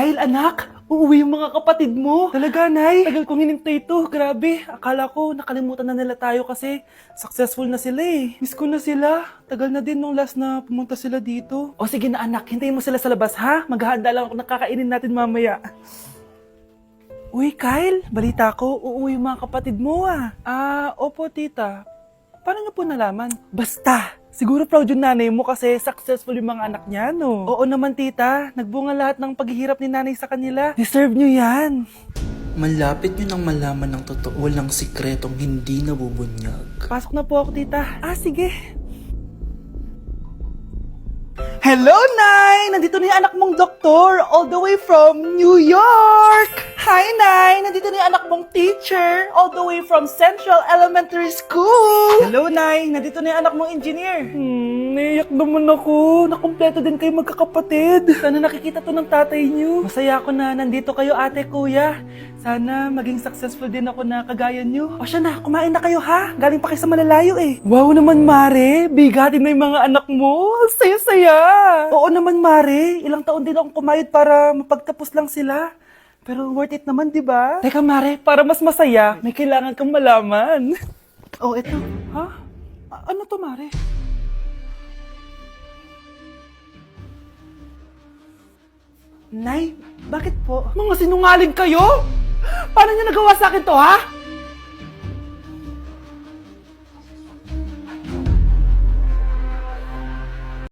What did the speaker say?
Kyle, anak, uuwi yung mga kapatid mo. Talaga, Nay? Tagal kong hinintay ito. Grabe, akala ko nakalimutan na nila tayo kasi successful na sila eh. Miss ko na sila. Tagal na din nung last na pumunta sila dito. O sige na anak, hintayin mo sila sa labas ha. Maghahanda lang ako ng kakainin natin mamaya. Uy, Kyle, balita ko, uuwi yung mga kapatid mo ah. Opo tita. Paano niyo po nalaman? Basta! Siguro proud yung nanay mo kasi successful yung mga anak niya, no? Oo naman, tita. Nagbunga lahat ng paghihirap ni nanay sa kanila. Deserve nyo yan. Malapit nyo nang malaman ng totoo, walang sikretong hindi nabubunyag. Pasok na po ako, tita. Sige. Hello, Nay! Nandito na yung anak mong doktor all the way from New York! Hi, Nay! Nandito na yung anak mong teacher all the way from Central Elementary School! Hello, Nay! Nandito na yung anak mong engineer! Naiyak naman ako. Nakumpleto din kayo magkakapatid. Sana nakikita to ng tatay niyo. Masaya ako na nandito kayo, ate, kuya. Sana maging successful din ako na kagaya niyo. O siya na, kumain na kayo ha. Galing pa kayo sa malalayo eh. Wow naman, Mare. Bigatin na yung mga anak mo. Saya-saya. Oo naman, Mare. Ilang taon din akong kumayod para mapagtapos lang sila. Pero worth it naman, di ba? Teka, Mare, para mas masaya, may kailangan kang malaman. Oh, eto. Ha? Ano to, Mare? Nay, bakit po? Mga sinungaling kayo? Paano niyo nagawa sa akin to, ha?